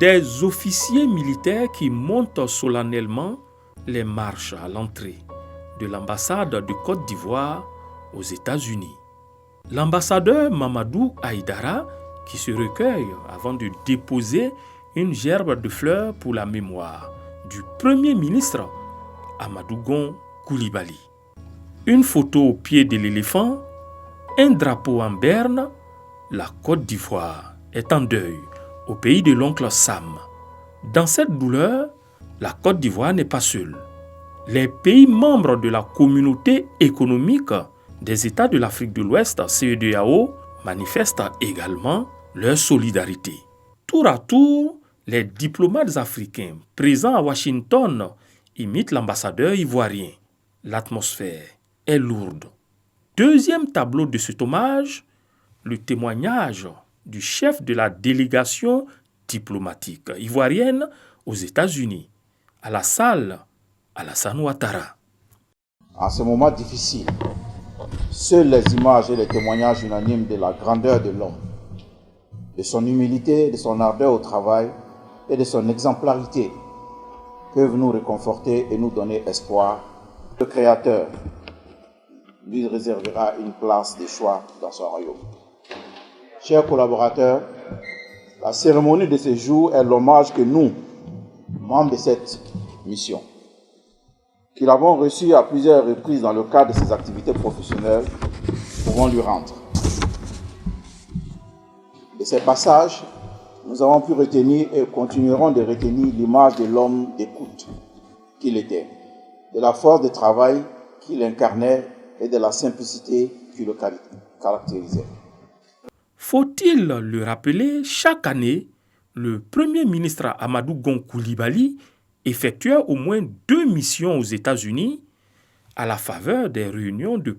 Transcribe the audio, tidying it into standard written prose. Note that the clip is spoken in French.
des officiers militaires qui montent solennellement les marches à l'entrée de l'ambassade de Côte d'Ivoire aux États-Unis. L'ambassadeur Mamadou Haïdara qui se recueille avant de déposer une gerbe de fleurs pour la mémoire du Premier ministre Amadou Gon Coulibaly. Une photo au pied de l'éléphant, un drapeau en berne, la Côte d'Ivoire est en deuil au pays de l'oncle Sam. Dans cette douleur, la Côte d'Ivoire n'est pas seule. Les pays membres de la communauté économique des États de l'Afrique de l'Ouest, CEDEAO, manifestent également leur solidarité. Tour à tour, les diplomates africains présents à Washington imitent l'ambassadeur ivoirien. L'atmosphère est lourde. Deuxième tableau de cet hommage, le témoignage du chef de la délégation diplomatique ivoirienne aux États-Unis, Alassane Ouattara. En ce moment difficile, seules les images et les témoignages unanimes de la grandeur de l'homme, de son humilité, de son ardeur au travail et de son exemplarité peuvent nous réconforter et nous donner espoir. Le Créateur lui réservera une place de choix dans son royaume. Chers collaborateurs, la cérémonie de ce jour est l'hommage que nous, membres de cette mission, qui l'avons reçu à plusieurs reprises dans le cadre de ses activités professionnelles, pouvons lui rendre. De ces passages, nous avons pu retenir et continuerons de retenir l'image de l'homme d'écoute qu'il était, de la force de travail qu'il incarnait et de la simplicité qui le caractérisait. Faut-il le rappeler, chaque année, le Premier ministre Amadou Gon Coulibaly effectuait au moins 2 missions aux États-Unis à la faveur des réunions de